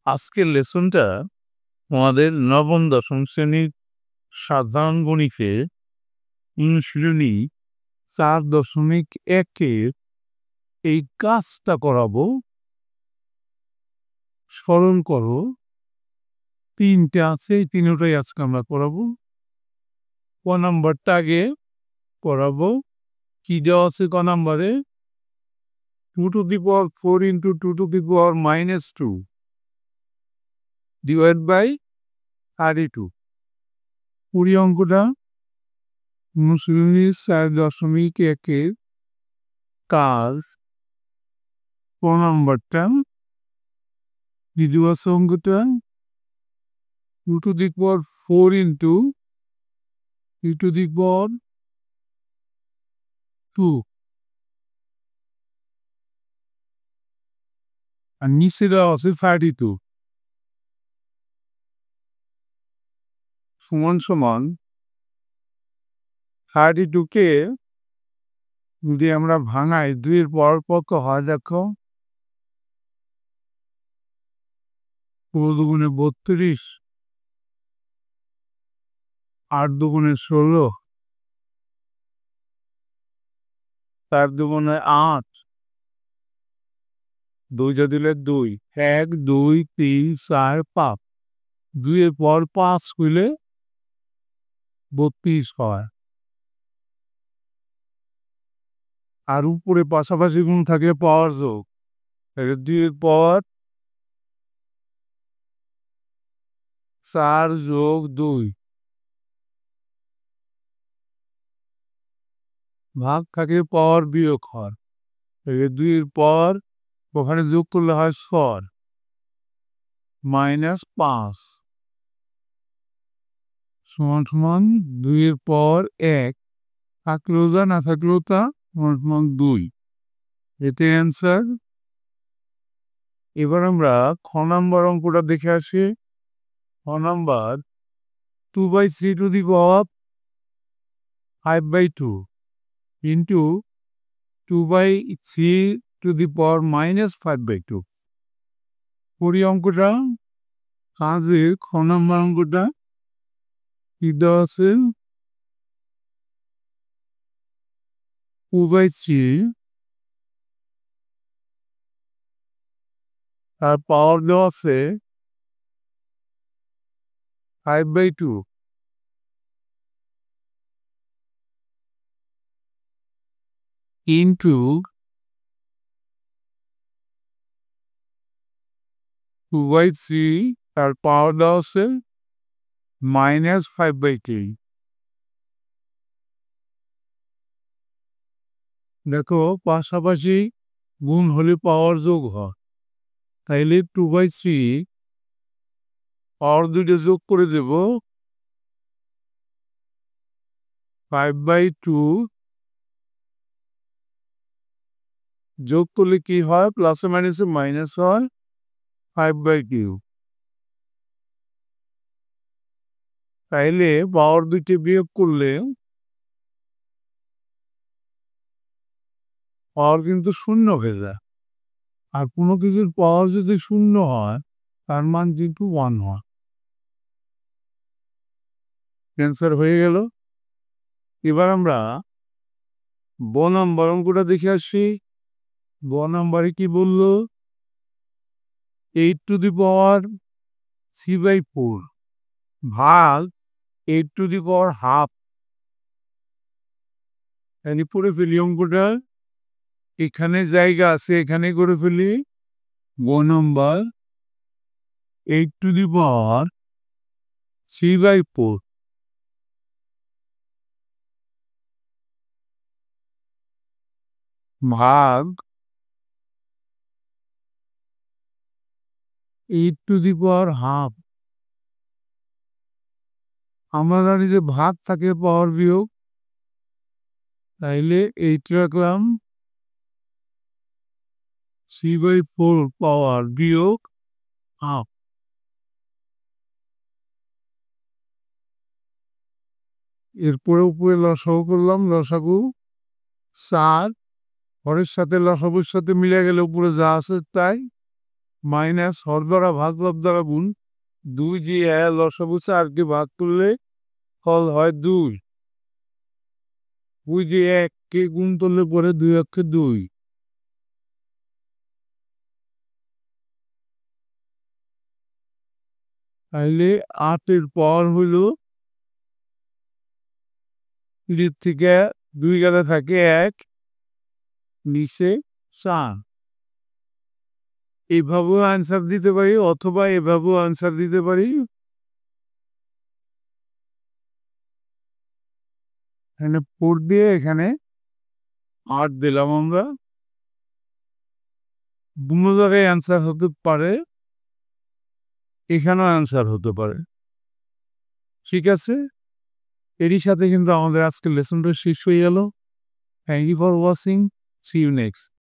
আজকের লেসনটা আমাদের নবম দশম শ্রেণীর সাধারণ গণিতের অনুশীলনী 4.1-এর এই কাজটা করাবো। স্মরণ করো, 3টে আছে, এই 3টাই আজকে আমরা করাবো। ক নাম্বারটা আগে করাবো। কি দেওয়া আছে ক নাম্বারে? 2 to the power 4 into 2 to the power minus 2 divided by 32। Puri অঙ্কটা অনুশীলনী 4.1-এর কাজ। ক নাম্বারটা দ্বিতীয় অঙ্কটা 2 to the power 4 into 2 to the power 2 আর নিচে দেওয়া আছে 32 সমান সমান 32কে যদি আমরা ভাঙাই 2-এর পর কত হয় দেখো? 4 দুগুণে 32, 8 দুগুণে 16, 4 দুগুণে 8, 2 দিলে 2, 1 2 3 4 5, 2-এর পর 5 হইলে 32 হয়। আর উপরে পাশাপাশি গুণ থাকে পাওয়ার যোগ, 2-এর পর 4 যোগ 2 ভাগ থাকে পাওয়ার বিয়োগ হয়, 2-এর পর ওখানে যোগ করলে হয় 6 -5 সমান সমান 2-এর পর 1 থাকলেও যা না থাকলেও তা সমান সমান 2। এতে অ্যান্সার। এবার আমরা খ নাম্বার অঙ্কটা দেখে আসি। খ number 2/3 to the power 5/2 into 2/3 to the power minus 5/2। Puri অঙ্কটা কাজের খ নাম্বার অঙ্কটা কি দেওয়া আছে? 2/3 আর পাওয়ার দেওয়া আছে 5/2 into 2/3 আর পাওয়ার দেওয়া আছে -5/3। দেখো পাশাপাশি গুণ হলে পাওয়ার যোগ হয়, তাইলে 2/3 পাওয়ার দুইটা যোগ করে দেব, 5/2 যোগ করলে কি হয়? প্লাসে মাইনাসে মাইনাস হয়, 5/2। তাইলে পাওয়ার দুইটা বিয়োগ করলে পাওয়ার কিন্তু শূন্য হয়ে যায়। আর কোনো কিছুর পাওয়ার যদি শূন্য হয় তার মান কিন্তু 1 হয়। ক্যান্সার হয়ে গেল। এবার আমরা ব নাম্বার অঙ্কটা দেখে আসি। ব নাম্বারে কি বললো? 8 to the power 3/4 ভাগ 8 to the power half। এখানে পড়ে ফেলি অঙ্কটা, এখানে জায়গা আছে, এখানে করে ফেলি। গ নাম্বার 8 to the power 3/4 ভাগ 8 to the power half। আমরা জানি যে ভাগ থাকে পাওয়ার বিয়োগ, তাইলে 8 রাখলাম, 3/4 পাওয়ার বিয়োগ হাফ। এরপরে উপরে লসাগু করলাম, লসাগু 4 হরের সাথে লসাগুর সাথে মিলে গেলে উপরে যা আছে তাই, মাইনাস হর দ্বারা ভাগ লব দ্বারা গুণ 2 দিয়ে লসাগু 4কে ভাগ করলে ফল হয় 2 2 দিয়ে 1কে গুণ করলে পরে 2 অক্ষে 2 তাইলে 8-এর পাওয়ার হইল এর থেকে 2 গেলে থাকে 1 নিচে 4 এভাবেও আনসার দিতে পারি অথবা এভাবেও আনসার দিতে পারি এখানে 4 দিয়ে এখানে 8 দিলাম আমরা দুটো জায়গায় অ্যান্সার হতে পারে এখানেও অ্যান্সার হতে পারে ঠিক আছে এরই সাথে কিন্তু আমাদের আজকের লেসনটা শেষ হয়ে গেল thank you for watching see you next